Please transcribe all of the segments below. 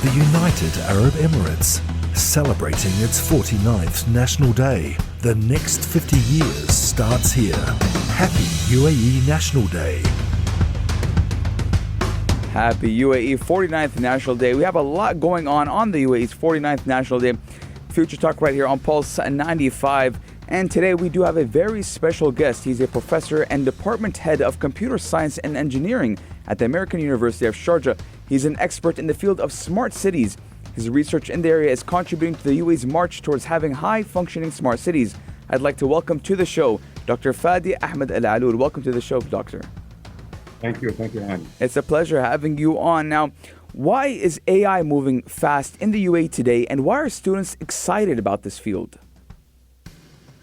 the United Arab Emirates, celebrating its 49th National Day. The next 50 years starts here. Happy UAE National Day. Happy UAE 49th National Day. We have a lot going on the UAE's 49th National Day. Future Talk right here on Pulse 95. And today we do have a very special guest. He's a professor and department head of computer science and engineering at the American University of Sharjah. He's an expert in the field of smart cities. His research in the area is contributing to the UAE's march towards having high-functioning smart cities. I'd like to welcome to the show Dr. Fadi Aloul. Welcome to the show, Doctor. Thank you, Anne. It's a pleasure having you on. Now, why is AI moving fast in the UAE today, and why are students excited about this field?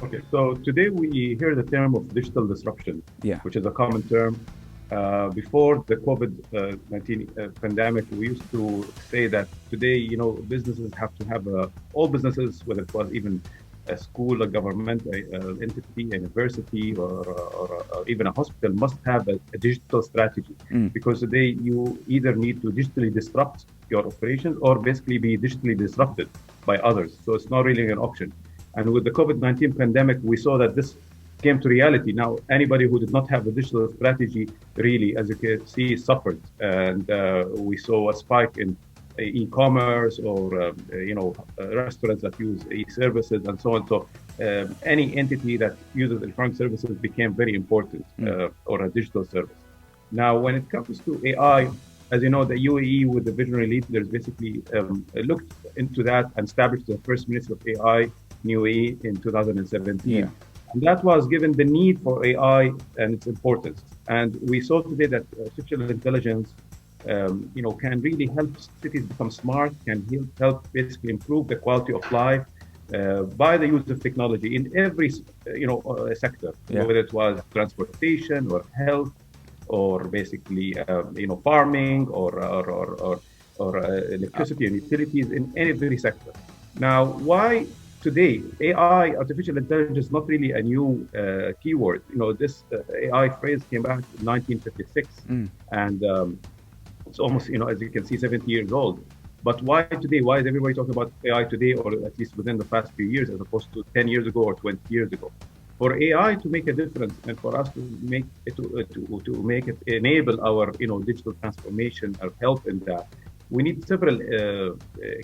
Okay, so today we hear the term of digital disruption, which is a common term. Before the COVID-19 pandemic, we used to say that today, businesses have to have all businesses, whether it was even a school, a government entity, a university, or even a hospital, must have a digital strategy. Because today you either need to digitally disrupt your operations or basically be digitally disrupted by others. So it's not really an option. And with the COVID-19 pandemic, we saw that this came to reality. Now, anybody who did not have a digital strategy really, as you can see, suffered. And we saw a spike in e-commerce or restaurants that use e-services and so on. So any entity that uses electronic services became very important, or a digital service. Now, when it comes to AI, as you know, the UAE with the visionary leaders basically looked into that and established the first Ministry of AI in UAE in 2017. And that was given the need for AI and its importance. And we saw today that artificial intelligence can really help cities become smart, can help basically improve the quality of life by the use of technology in every, sector, whether it was transportation or health or basically, farming or electricity and utilities in every sector. Now, why today AI, artificial intelligence, is not really a new keyword. This AI phrase came back in 1956, and it's almost, as you can see, 70 years old. But why today? Why is everybody talking about AI today, or at least within the past few years, as opposed to 10 years ago or 20 years ago? For AI to make a difference and for us to make it enable our digital transformation or help in that, we need several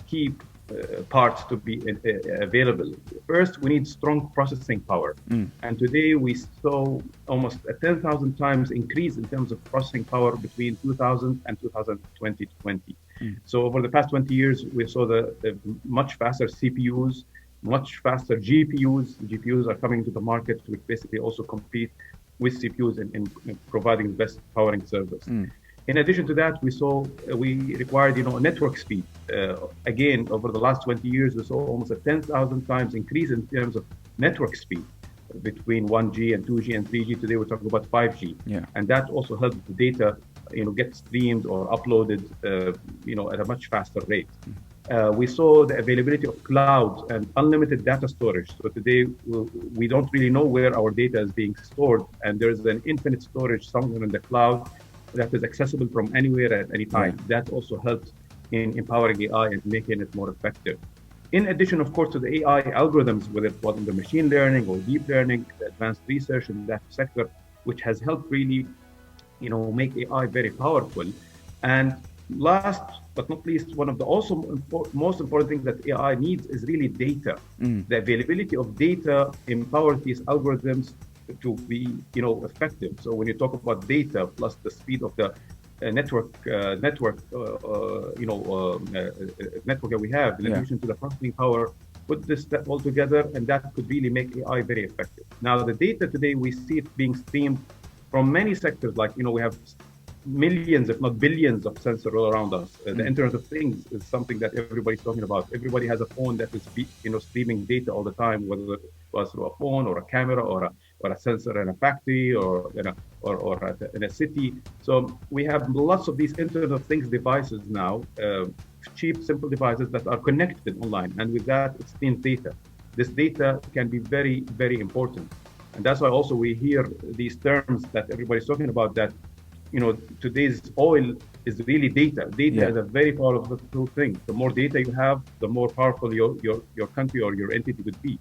key parts to be available. First, we need strong processing power. And today we saw almost a 10,000 times increase in terms of processing power between 2000 and 2020. So over the past 20 years, we saw the much faster CPUs, much faster GPUs. GPUs are coming to the market, which basically also compete with CPUs in providing the best powering service. In addition to that, we required, network speed. Again, over the last 20 years, we saw almost a 10,000 times increase in terms of network speed between 1G and 2G and 3G. Today, we're talking about 5G. And that also helps the data, get streamed or uploaded, at a much faster rate. We saw the availability of cloud and unlimited data storage. So today, we don't really know where our data is being stored. And there's an infinite storage somewhere in the cloud that is accessible from anywhere at any time. That also helps in empowering AI and making it more effective. In addition, of course, to the AI algorithms, whether it was in the machine learning or deep learning, the advanced research in that sector, which has helped really, make AI very powerful. And last but not least, one of the also most important things that AI needs is really data. The availability of data empowers these algorithms to be, effective. So when you talk about data plus the speed of the network that we have, in addition to the processing power, put this all together, and that could really make AI very effective. Now, the data today, we see it being streamed from many sectors, like, we have millions, if not billions, of sensors all around us. The Internet of Things is something that everybody's talking about. Everybody has a phone that is, streaming data all the time, whether it was through a phone or a camera or a sensor in a factory or in a city. So we have lots of these Internet of Things devices now, cheap, simple devices that are connected online. And with that, it streams data. This data can be very, very important. And that's why also we hear these terms that everybody's talking about, that today's oil is really data. Data is a very powerful thing. The more data you have, the more powerful your country or your entity would be.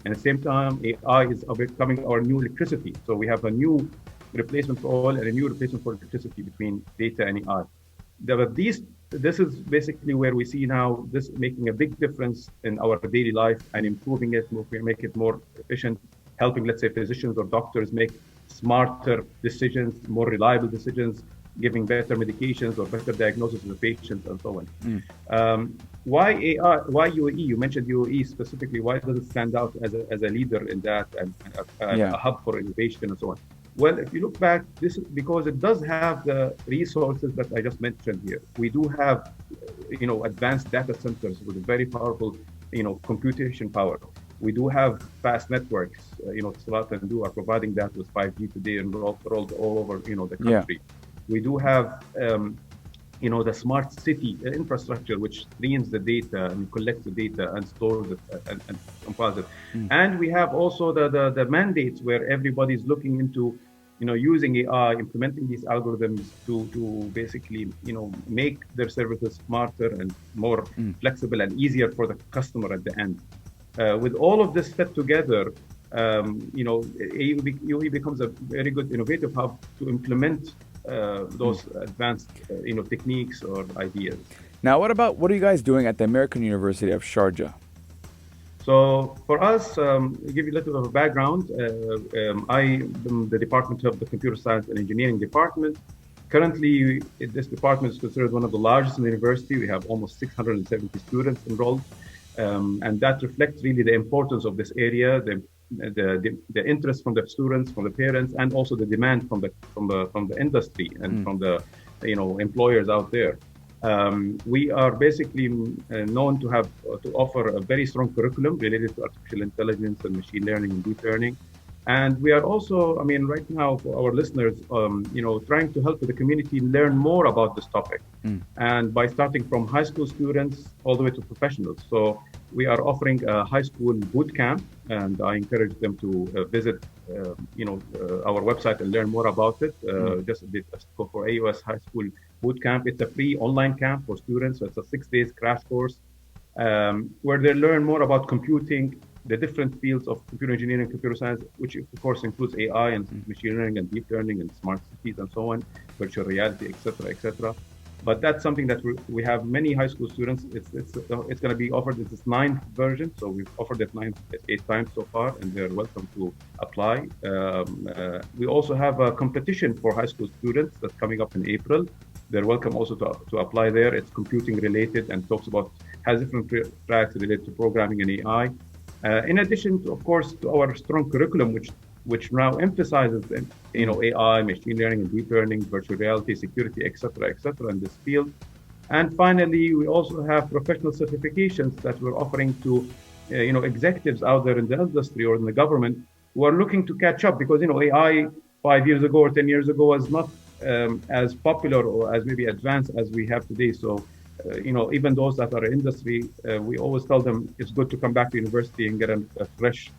And at the same time, AI is becoming our new electricity. So we have a new replacement for oil and a new replacement for electricity between data and AI. This is basically where we see now this making a big difference in our daily life and improving it, make it more efficient, helping, let's say, physicians or doctors make smarter decisions, more reliable decisions, giving better medications or better diagnosis of the patients and so on. Why AI? Why UAE? You mentioned UAE specifically. Why does it stand out as a leader in that and a hub for innovation and so on? Well, if you look back, this is because it does have the resources that I just mentioned here. We do have, advanced data centers with very powerful, computation power. We do have fast networks. Salat and Du are providing that with 5G today and rolled all over, the country. We do have, the smart city infrastructure, which streams the data and collects the data and stores it and compiles it. And we have also the mandates where everybody's looking into, using AI, implementing these algorithms to basically, make their services smarter and more flexible and easier for the customer at the end. With all of this set together, UAE becomes a very good innovative hub to implement those advanced, techniques or ideas. Now, what are you guys doing at the American University of Sharjah? So for us, to give you a little bit of a background, I am the department of the Computer Science and Engineering department. Currently, this department is considered one of the largest in the university. We have almost 670 students enrolled, and that reflects really the importance of this area, the interest from the students, from the parents, and also the demand from the industry and from the employers out there. We are basically known to offer a very strong curriculum related to artificial intelligence and machine learning and deep learning. And we are also, right now for our listeners, trying to help the community learn more about this topic. And by starting from high school students all the way to professionals. So we are offering a high school boot camp, and I encourage them to visit, our website and learn more about it. Just go for AUS High School Boot Camp. It's a free online camp for students. So it's a 6 days crash course where they learn more about computing, the different fields of computer engineering and computer science, which of course includes AI and machine learning and deep learning and smart cities and so on, virtual reality, etc., etc. But that's something that we have many high school students. It's going to be offered. It's this 9th version, so we've offered it 8 times so far, and they're welcome to apply. We also have a competition for high school students that's coming up in April. They're welcome also to apply there. It's computing related and has different tracks related to programming and AI. In addition to, of course, to our strong curriculum, which now emphasizes, AI, machine learning and deep learning, virtual reality, security, etc., in this field. And finally, we also have professional certifications that we're offering to, executives out there in the industry or in the government who are looking to catch up because, AI 5 years ago or 10 years ago was not as popular or as maybe advanced as we have today. So, even those that are in industry, we always tell them it's good to come back to university and get a fresh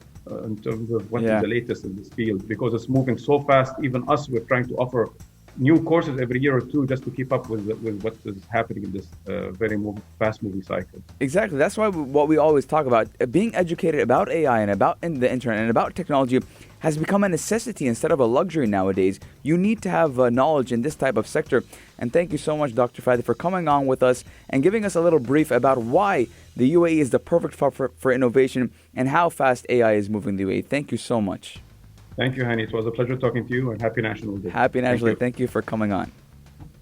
in terms of what is the latest in this field, because it's moving so fast. Even us, we're trying to offer new courses every year or two just to keep up with what is happening in this very fast-moving cycle. Exactly. That's why what we always talk about, being educated about AI and about the internet and about technology has become a necessity instead of a luxury nowadays. You need to have knowledge in this type of sector. And thank you so much, Dr. Fadi, for coming on with us and giving us a little brief about why the UAE is the perfect hub for innovation and how fast AI is moving the UAE. Thank you so much. Thank you, Hani. It was a pleasure talking to you, and happy National Day. Happy National Day. Thank you for coming on.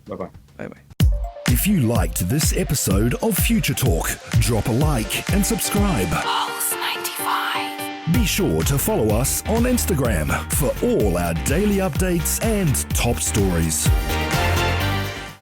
Bye-bye. Bye-bye. If you liked this episode of Future Talk, drop a like and subscribe. Pulse 95. Be sure to follow us on Instagram for all our daily updates and top stories.